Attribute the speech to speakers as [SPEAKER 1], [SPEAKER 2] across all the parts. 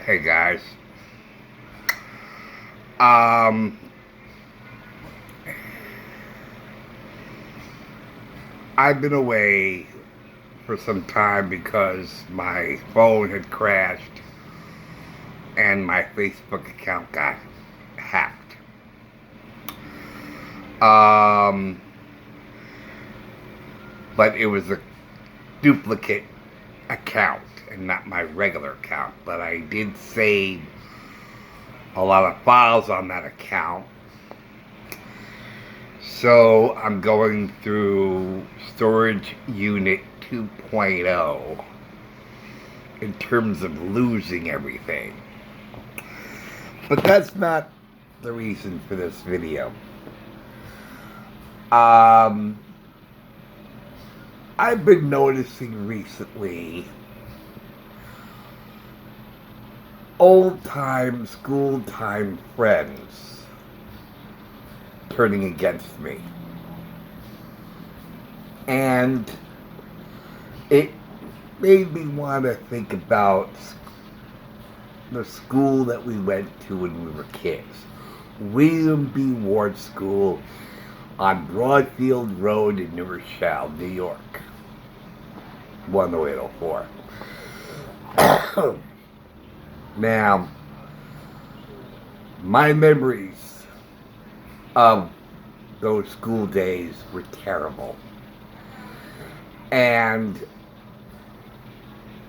[SPEAKER 1] Hey guys. Um, I've been away for some time because my phone had crashed and my Facebook account got hacked. Um, but it was a duplicate account and not my regular account. But I did save a lot of files on that account. So I'm going through storage unit 2.0 in terms of losing everything. But that's not the reason for this video. I've been noticing recently old time, school time friends turning against me. And it made me want to think about the school that we went to when we were kids. William B. Ward School on Broadfield Road in New Rochelle, New York. 10804. Now, my memories of those school days were terrible. And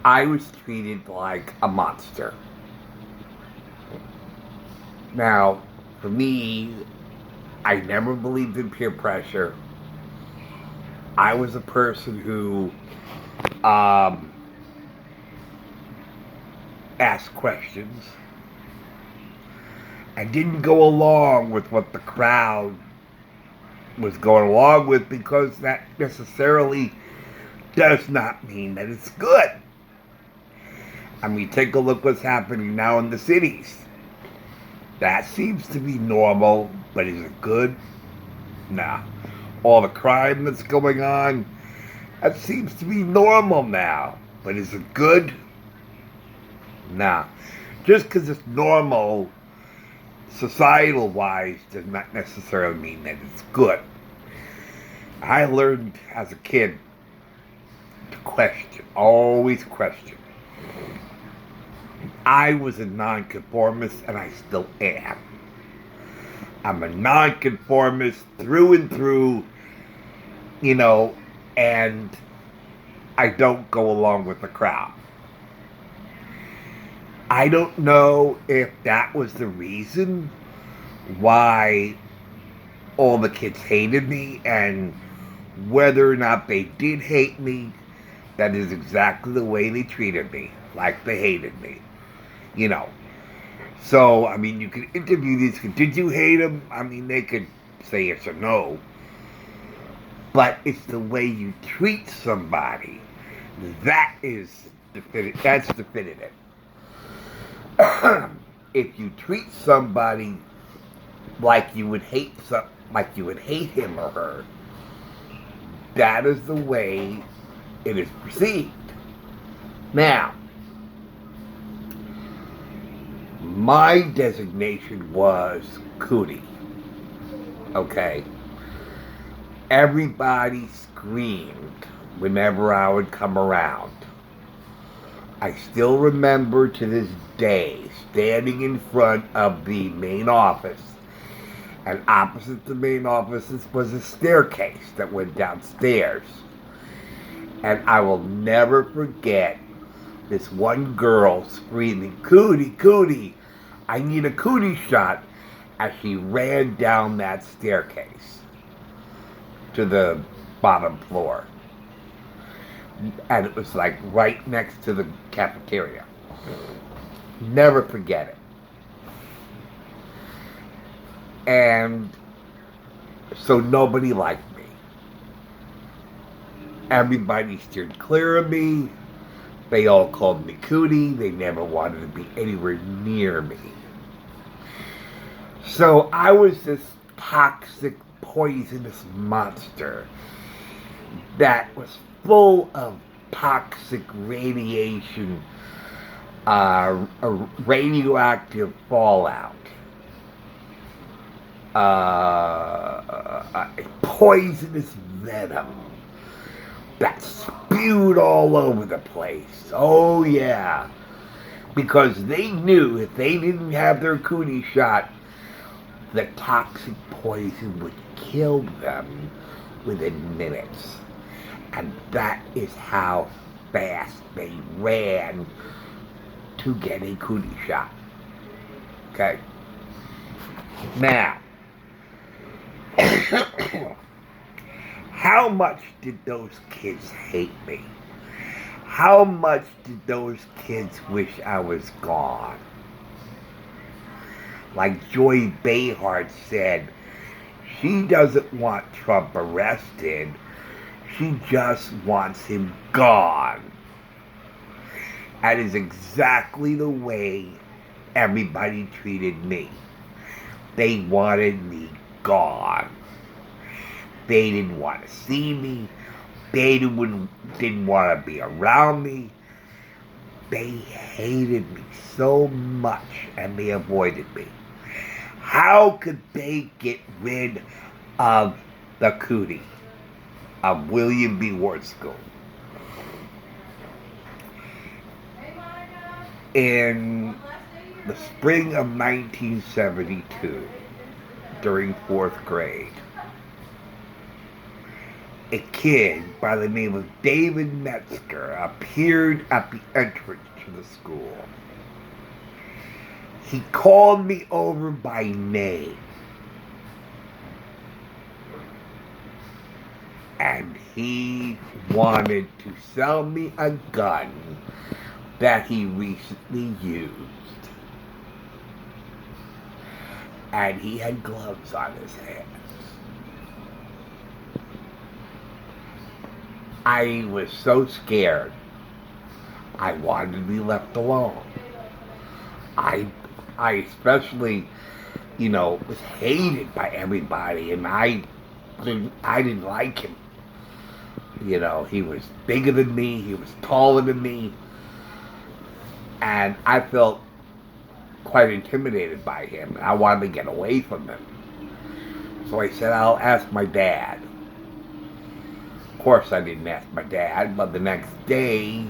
[SPEAKER 1] I was treated like a monster. Now, for me, I never believed in peer pressure. I was a person who asked questions. I didn't go along with what the crowd was going along with because that necessarily does not mean that it's good. I mean, take a look what's happening now in the cities. That seems to be normal, but is it good? Nah. All the crime that's going on, that seems to be normal now, but is it good? Nah. Just because it's normal, societal-wise, does not necessarily mean that it's good. I learned as a kid to question, always question. I was a nonconformist, and I still am. I'm a nonconformist through and through, and I don't go along with the crowd. I don't know if that was the reason why all the kids hated me, and whether or not they did hate me, that is exactly the way they treated me, like they hated me. So, I mean, you could interview these kids. Did you hate them? I mean, they could say yes or no. But it's the way you treat somebody. That is definitive. That's definitive. If you treat somebody like you would hate him or her, that is the way it is perceived. Now, my designation was Cootie. Okay. Everybody screamed whenever I would come around. I still remember to this day standing in front of the main office, and opposite the main office was a staircase that went downstairs. And I will never forget this one girl screaming, "Cootie, Cootie, I need a cootie shot," as she ran down that staircase to the bottom floor. And it was like right next to the cafeteria. Never forget it. And so nobody liked me. Everybody steered clear of me. They all called me Cootie. They never wanted to be anywhere near me. So I was this toxic, poisonous monster that was full of toxic radiation a radioactive fallout, a poisonous venom that spewed all over the place. Oh yeah, because they knew if they didn't have their Cootie shot, the toxic poison would kill them within minutes. And that is how fast they ran to get a Cootie shot. Okay? Now, how much did those kids hate me? How much did those kids wish I was gone? Like Joy Behar said, she doesn't want Trump arrested. She just wants him gone. That is exactly the way everybody treated me. They wanted me gone. They didn't want to see me. They didn't want to be around me. They hated me so much and they avoided me. How could they get rid of the Cootie of William B. Ward School? In the spring of 1972, during 4th grade, a kid by the name of David Metzger appeared at the entrance to the school. He called me over by name. And he wanted to sell me a gun that he recently used. And he had gloves on his hands. I was so scared. I wanted to be left alone. I especially, was hated by everybody, and I didn't like him. He was bigger than me, he was taller than me, and I felt quite intimidated by him, and I wanted to get away from him. So I said, I'll ask my dad. Of course I didn't ask my dad, but the next day,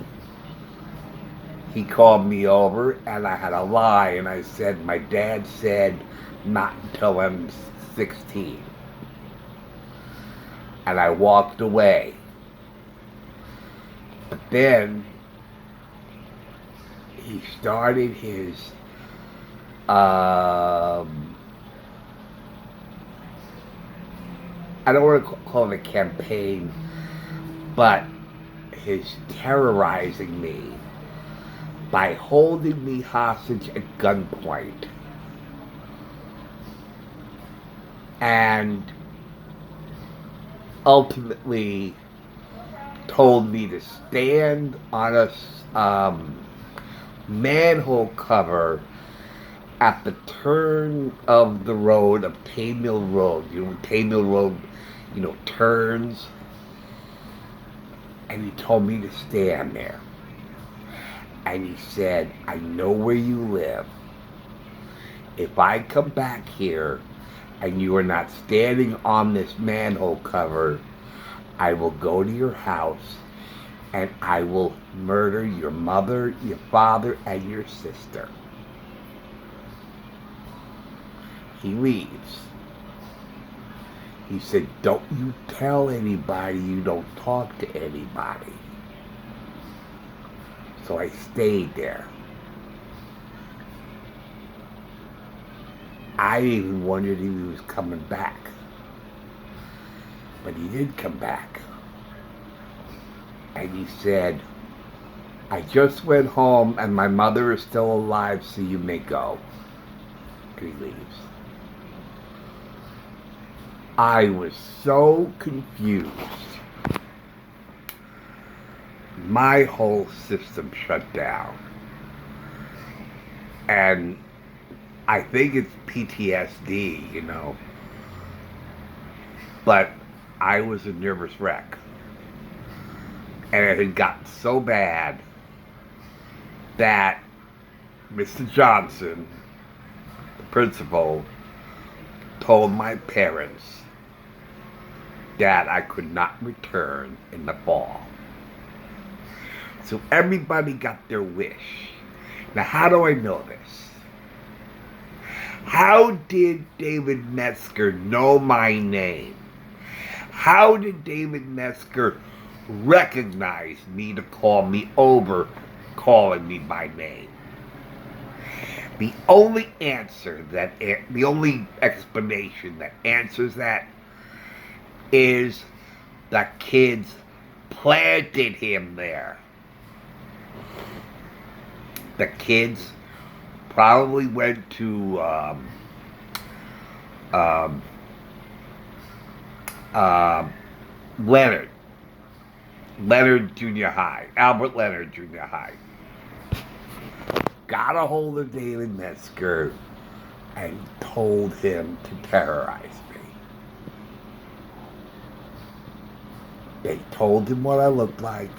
[SPEAKER 1] he called me over, and I had to lie, and I said, my dad said, not until I'm 16. And I walked away. But then, he started his, I don't want to call it a campaign, but his terrorizing me by holding me hostage at gunpoint. And ultimately told me to stand on a manhole cover at the turn of the road of Tay Mill Road. Tay Mill Road, turns. And he told me to stand there. And he said, I know where you live. If I come back here and you are not standing on this manhole cover, I will go to your house and I will murder your mother, your father, and your sister. He leaves. He said, don't you tell anybody, you don't talk to anybody. So I stayed there. I even wondered if he was coming back. But he did come back. And he said, I just went home and my mother is still alive, so you may go. And he leaves. I was so confused. My whole system shut down. And I think it's PTSD, But I was a nervous wreck. And it had gotten so bad that Mr. Johnson, the principal, told my parents that I could not return in the fall. So everybody got their wish. Now, how do I know this? How did David Metzger know my name? How did David Metzger recognize me to call me over, calling me by name? The only explanation that answers that is the kids planted him there. The kids probably went to Leonard Junior High, Albert Leonard Junior High. Got a hold of David Metzger and told him to terrorize me. They told him what I looked like.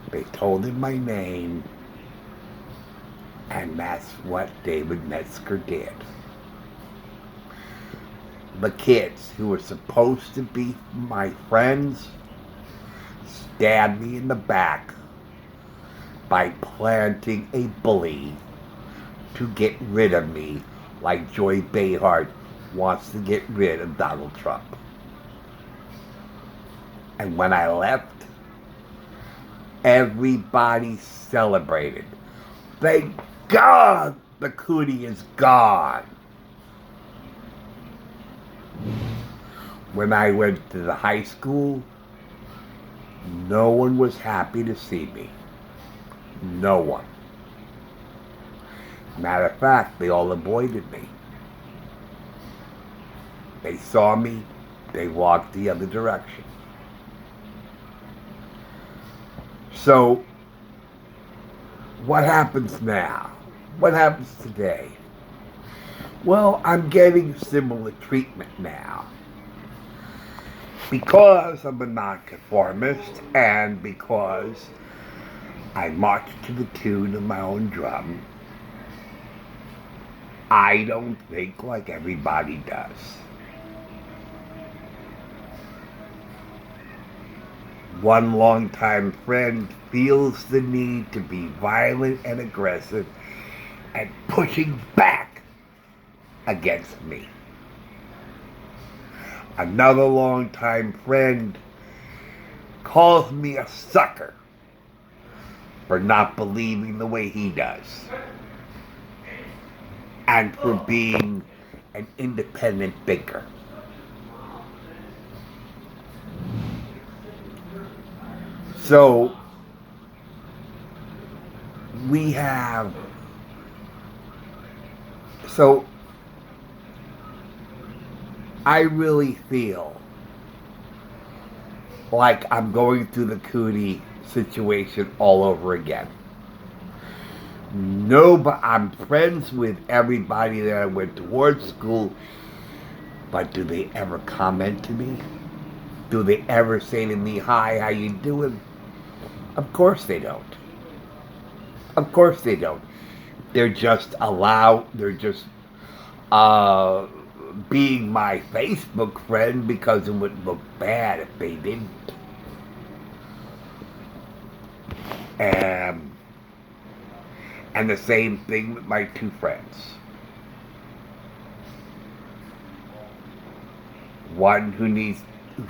[SPEAKER 1] They told him my name. And that's what David Metzger did. The kids who were supposed to be my friends stabbed me in the back by planting a bully to get rid of me, like Joy Behar wants to get rid of Donald Trump. And when I left, everybody celebrated. Thank God the Cootie is gone. When I went to the high school, no one was happy to see me. No one. Matter of fact, they all avoided me. They saw me, they walked the other direction. So, what happens now? What happens today? Well, I'm getting similar treatment now. Because I'm a nonconformist and because I march to the tune of my own drum, I don't think like everybody does. One longtime friend feels the need to be violent and aggressive and pushing back against me. Another longtime friend calls me a sucker for not believing the way he does and for being an independent thinker. So I really feel like I'm going through the Cootie situation all over again. I'm friends with everybody that I went towards school, but do they ever comment to me? Do they ever say to me, "Hi, how you doing?" Of course they don't. Of course they don't. They're just being my Facebook friend because it would look bad if they didn't. And the same thing with my two friends. One who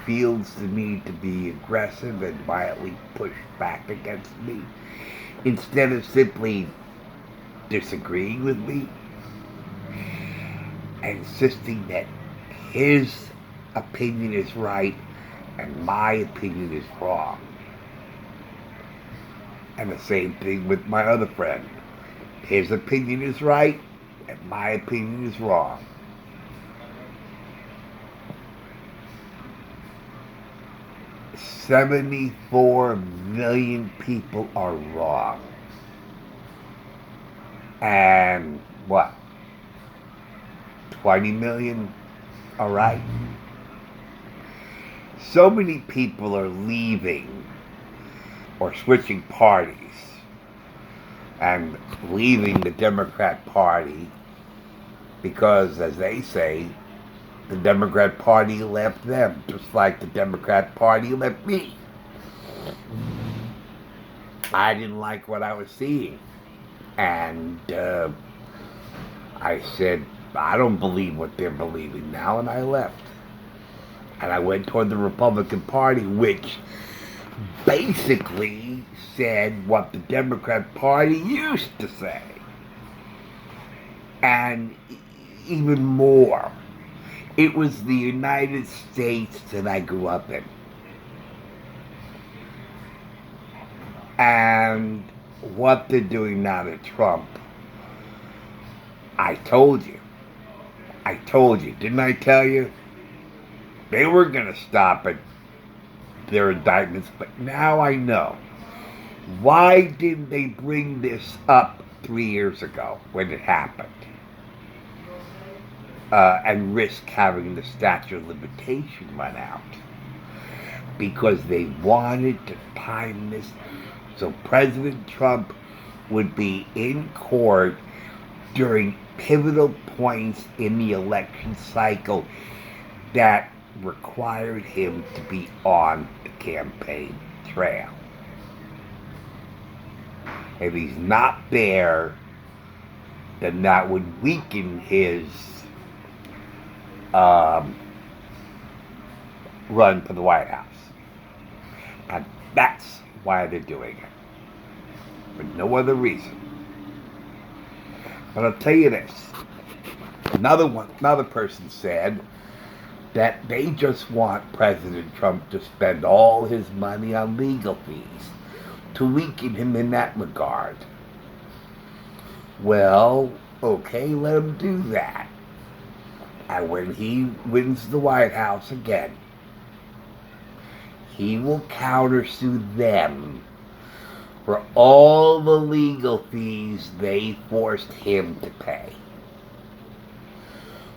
[SPEAKER 1] feels the need to be aggressive and violently push back against me instead of simply disagreeing with me, insisting that his opinion is right and my opinion is wrong. And the same thing with my other friend. His opinion is right and my opinion is wrong. $74 million people are wrong. And what? 20 million are right. So many people are leaving or switching parties and leaving the Democrat Party because, as they say, the Democrat Party left them, just like the Democrat Party left me. I didn't like what I was seeing. And I said, I don't believe what they're believing now, and I left. And I went toward the Republican Party, which basically said what the Democrat Party used to say. And even more. It was the United States that I grew up in. And what they're doing now to Trump, I told you. Didn't I tell you? They were going to stop at their indictments, but now I know. Why didn't they bring this up 3 years ago when it happened? And risk having the statute of limitation run out? Because they wanted to time this so President Trump would be in court during pivotal points in the election cycle that required him to be on the campaign trail. If he's not there, then that would weaken his run for the White House. And that's why they're doing it. For no other reason. But I'll tell you this. Another person said that they just want President Trump to spend all his money on legal fees to weaken him in that regard. Well, okay, let him do that. And when he wins the White House again, he will countersue them for all the legal fees they forced him to pay.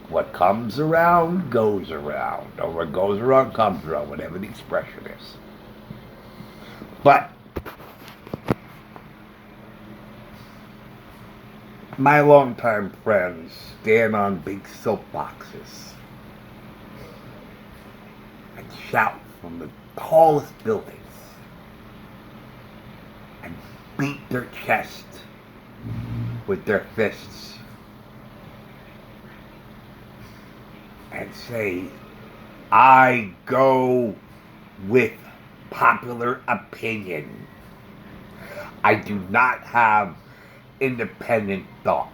[SPEAKER 1] What comes around goes around, or what goes around comes around, whatever the expression is. But my longtime friends stand on big soapboxes and shout from the tallest buildings and beat their chest with their fists and say, I go with popular opinion. I do not have independent thought.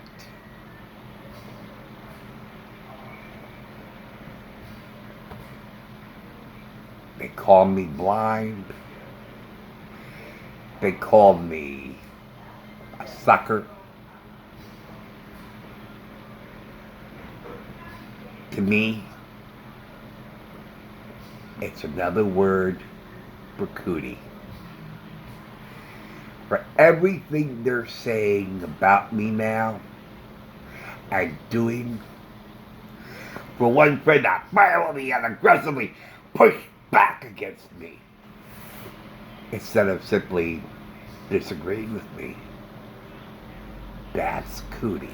[SPEAKER 1] They call me blind. They call me a sucker. To me, it's another word for Cootie. For everything they're saying about me now and doing, for one friend to violently and aggressively push back against me instead of simply disagreeing with me. That's Cootie.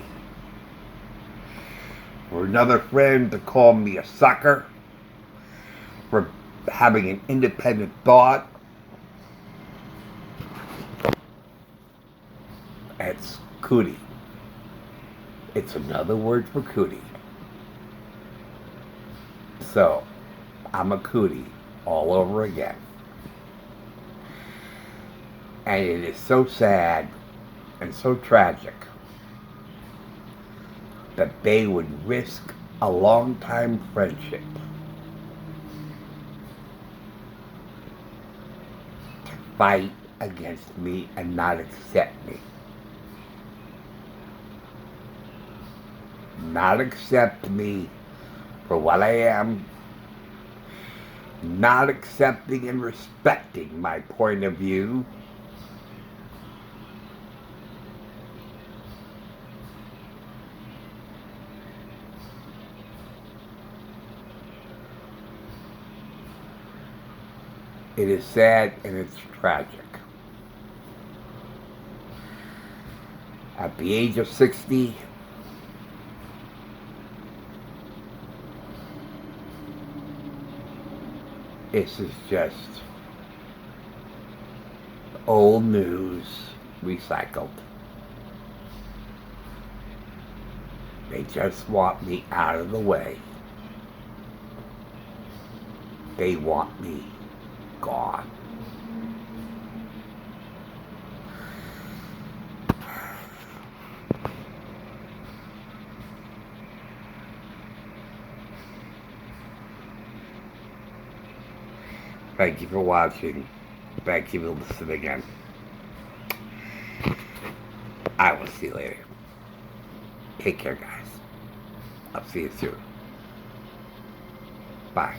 [SPEAKER 1] For another friend to call me a sucker for having an independent thought, it's Cootie. It's another word for Cootie. So, I'm a Cootie all over again. And it is so sad and so tragic that they would risk a long-time friendship to fight against me and not accept me. Not accept me for what I am. Not accepting and respecting my point of view. It is sad and it's tragic. At the age of 60, this is just old news recycled. They just want me out of the way. They want me gone. Thank you for watching. Thank you for listening again. I will see you later. Take care, guys. I'll see you soon. Bye.